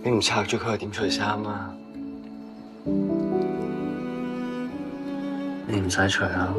你唔拆咗佢，點除衫啊？你唔使除啊。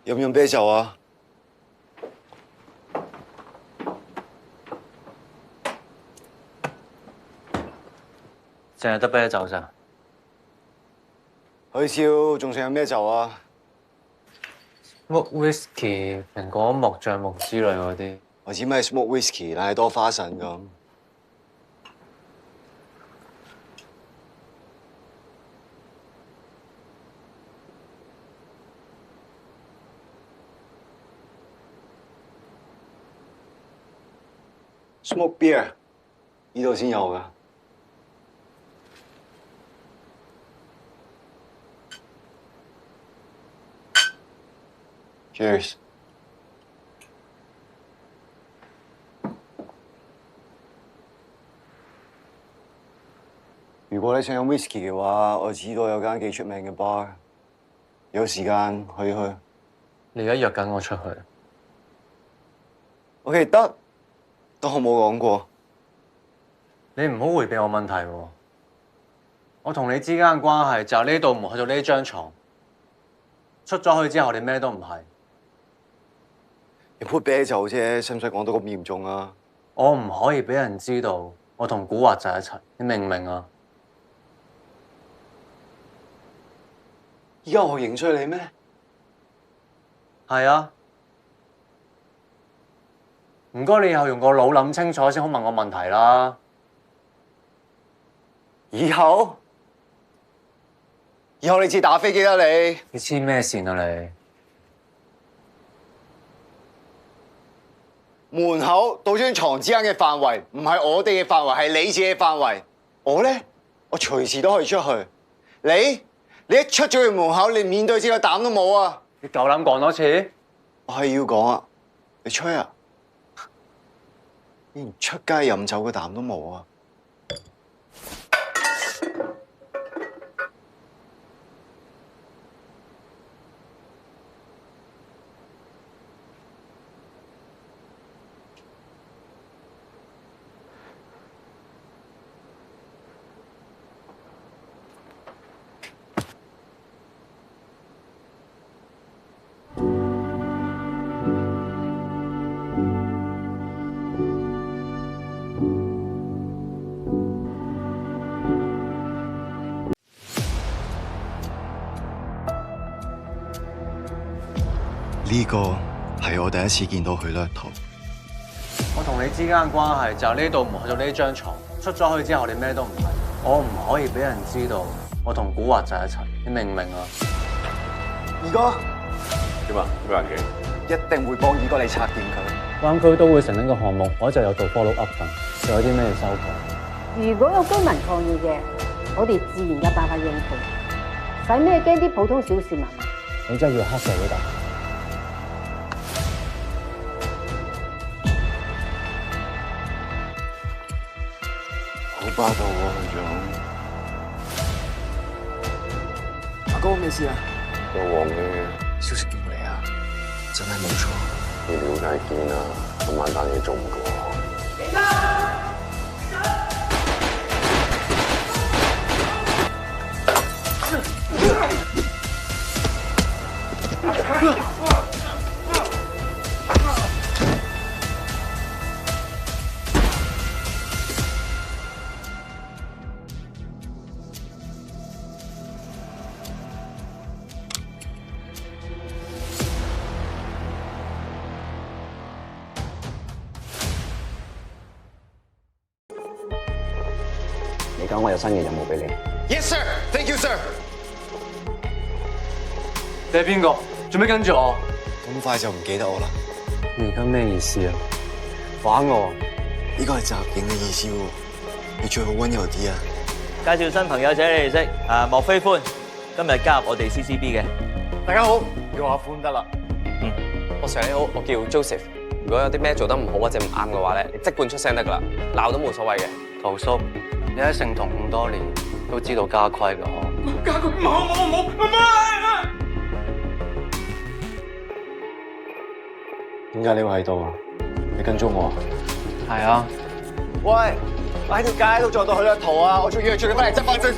飲唔飲啤酒啊？淨係得啤酒咋？許少仲想飲咩酒啊 Smoke whisky、蘋果木、橡木之類嗰啲。我知咩 smoke whisky，但係多花神咁。smoke beer 呢度先有㗎。Cheers。如果你想飲 whisky 嘅話，我知道有間幾出名嘅 bar， 有時間去一去。你而家約緊我出去？ OK 得，當我冇講過。你唔好迴避我問題喎。我同你之間嘅關係就呢道門去到呢張床，出咗去之後你咩都唔係。你杯啤酒啫，使唔使講到咁嚴重啊？我唔可以俾人知道我同古惑仔一齊，你明唔明啊？依家我認出你咩？係啊。唔該，你以後用個腦諗清楚先好問我問題啦。以後你自己打飛機啦你。你黐咩線啊你？門口到張床之間嘅範圍唔係我哋嘅範圍，係你自己嘅範圍。我咧，我隨時都可以出去。你一出咗去門口，你面對自己個膽都冇啊！你夠膽講多次？我係要講啊！你吹啊！你連出街飲酒嘅膽都冇啊！呢個係我第一次見到佢甩頭。我同你之間嘅關係就呢度門去到呢張床，出咗去之後我哋咩都唔係。我唔可以俾人知道我同古惑仔一齊，你明唔明啊？二哥，點啊？咩環境？一定會幫二哥你拆掂佢。灣區都會成呢個項目，我一直有做 follow up 緊，仲有啲咩要修改？如果有居民抗議嘅，我哋自然有辦法應付。使咩驚啲普通小市民啊？你真係要黑社會大？好霸道喎，佢種。阿哥咩事啊？個黃嘅消息點嚟啊？真係冇錯。要了解見啦，今晚單嘢做唔過。你講我有新嘅任務俾你。 Yes sir, thank you sir。你係邊個？做咩跟住我？咁快就唔記得我啦？你而家咩意思啊？玩我？呢個係襲警嘅意思喎，你最好溫柔啲啊！介紹新朋友仔你哋識，莫非歡，今日加入我哋 CCB 嘅。大家好，叫我阿歡得啦。我成你好，我叫 Joseph。如果有啲咩做得唔好或者唔啱嘅話咧，你即管出聲得噶啦，鬧都冇所謂嘅。陶叔，你喺聖堂咁多年，都知道家規㗎嗬？家佢冇，點解你會喺度啊？你跟蹤我？係啊。喂，我喺條街都撞到佢甩頭啊！我仲約住佢翻嚟執翻張。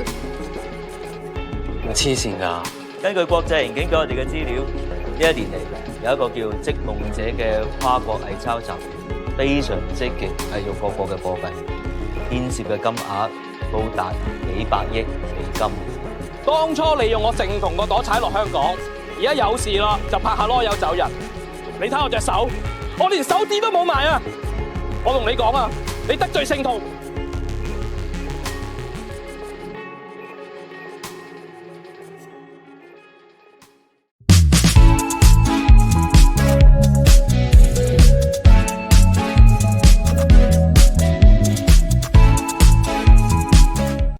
你黐線㗎！根據國際刑警俾我哋嘅資料，呢一年嚟有一個叫織夢者嘅跨國偽鈔集團，非常積極製造各國嘅貨幣，牽涉嘅金額高達幾百億美金。當初利用我聖同個朵踩落香港，而家有事啦就拍下籮柚走人。你睇我隻手，我連手指都冇埋啊！我同你講啊，你得罪聖徒，